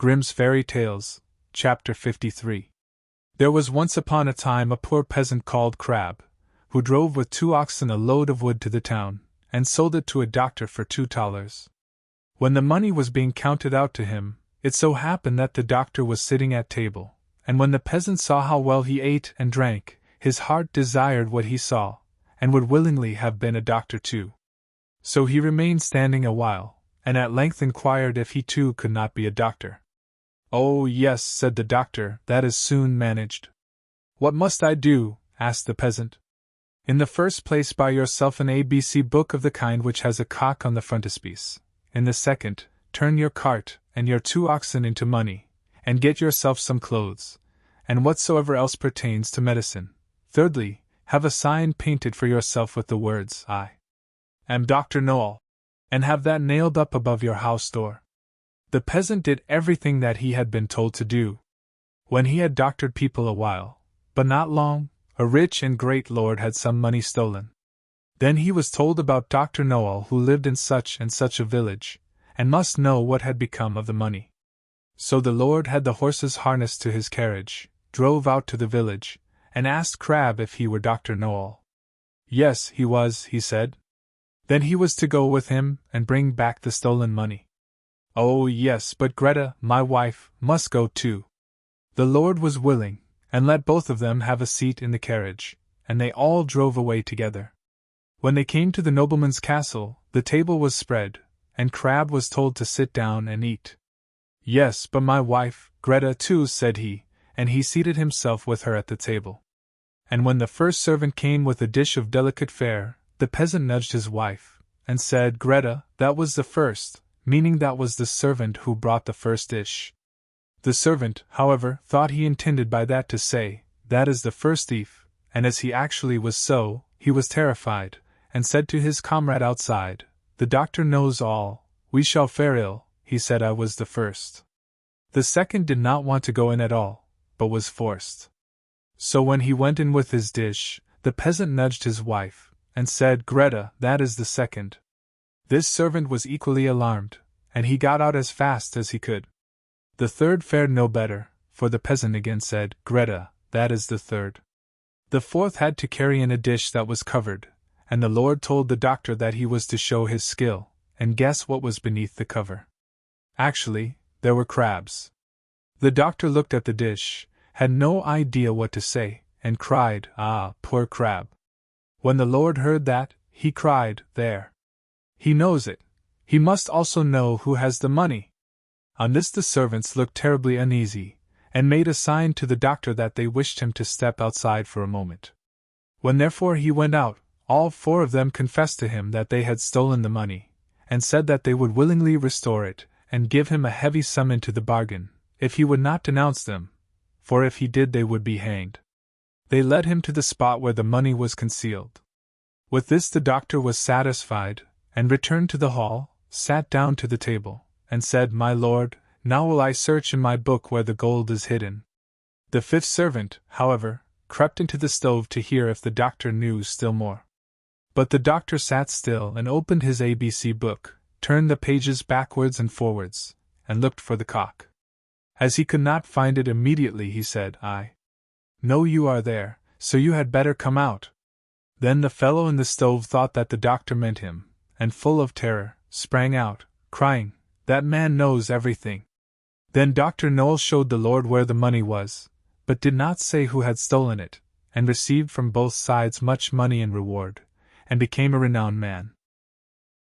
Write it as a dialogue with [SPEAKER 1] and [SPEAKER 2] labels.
[SPEAKER 1] Grimm's Fairy Tales, Chapter 53. There was once upon a time a poor peasant called Crab, who drove with 2 oxen a load of wood to the town, and sold it to a doctor for 2 thalers. When the money was being counted out to him, it so happened that the doctor was sitting at table, and when the peasant saw how well he ate and drank, his heart desired what he saw, and would willingly have been a doctor too. So he remained standing a while, and at length inquired if he too could not be a doctor. "Oh, yes," said the doctor, "that is soon managed." "What must I do?" asked the peasant. "In the first place, buy yourself an ABC book of the kind which has a cock on the frontispiece. In the second, turn your cart and your 2 oxen into money, and get yourself some clothes, and whatsoever else pertains to medicine. Thirdly, have a sign painted for yourself with the words, 'I am Dr. Noel,' and have that nailed up above your house door." The peasant did everything that he had been told to do. When he had doctored people a while, but not long, a rich and great lord had some money stolen. Then he was told about Dr. Noel, who lived in such and such a village, and must know what had become of the money. So the lord had the horses harnessed to his carriage, drove out to the village, and asked Crab if he were Dr. Noel. Yes, he was, he said. Then he was to go with him and bring back the stolen money. "Oh, yes, but Greta, my wife, must go too." The lord was willing, and let both of them have a seat in the carriage, and they all drove away together. When they came to the nobleman's castle, the table was spread, and Crab was told to sit down and eat. "Yes, but my wife, Greta too," said he, and he seated himself with her at the table. And when the first servant came with a dish of delicate fare, the peasant nudged his wife, and said, "Greta, that was the first," meaning that was the servant who brought the first dish. The servant, however, thought he intended by that to say, "That is the first thief," and as he actually was so, he was terrified, and said to his comrade outside, "The doctor knows all, we shall fare ill, he said I was the first." The second did not want to go in at all, but was forced. So when he went in with his dish, the peasant nudged his wife, and said, "Greta, that is the second." This servant was equally alarmed, and he got out as fast as he could. The third fared no better, for the peasant again said, "Greta, that is the third." The fourth had to carry in a dish that was covered, and the lord told the doctor that he was to show his skill, and guess what was beneath the cover. Actually, there were crabs. The doctor looked at the dish, had no idea what to say, and cried, "Ah, poor crab." When the lord heard that, he cried, "There! He knows it. He must also know who has the money." On this the servants looked terribly uneasy, and made a sign to the doctor that they wished him to step outside for a moment. When therefore he went out, all 4 of them confessed to him that they had stolen the money, and said that they would willingly restore it, and give him a heavy sum into the bargain, if he would not denounce them, for if he did they would be hanged. They led him to the spot where the money was concealed. With this the doctor was satisfied, and returned to the hall, sat down to the table, and said, "My lord, now will I search in my book where the gold is hidden." The 5th servant, however, crept into the stove to hear if the doctor knew still more. But the doctor sat still and opened his ABC book, turned the pages backwards and forwards, and looked for the cock. As he could not find it immediately, he said, "I know you are there, so you had better come out." Then the fellow in the stove thought that the doctor meant him, and full of terror, sprang out, crying, "That man knows everything." Then Dr. Noel showed the lord where the money was, but did not say who had stolen it, and received from both sides much money in reward, and became a renowned man.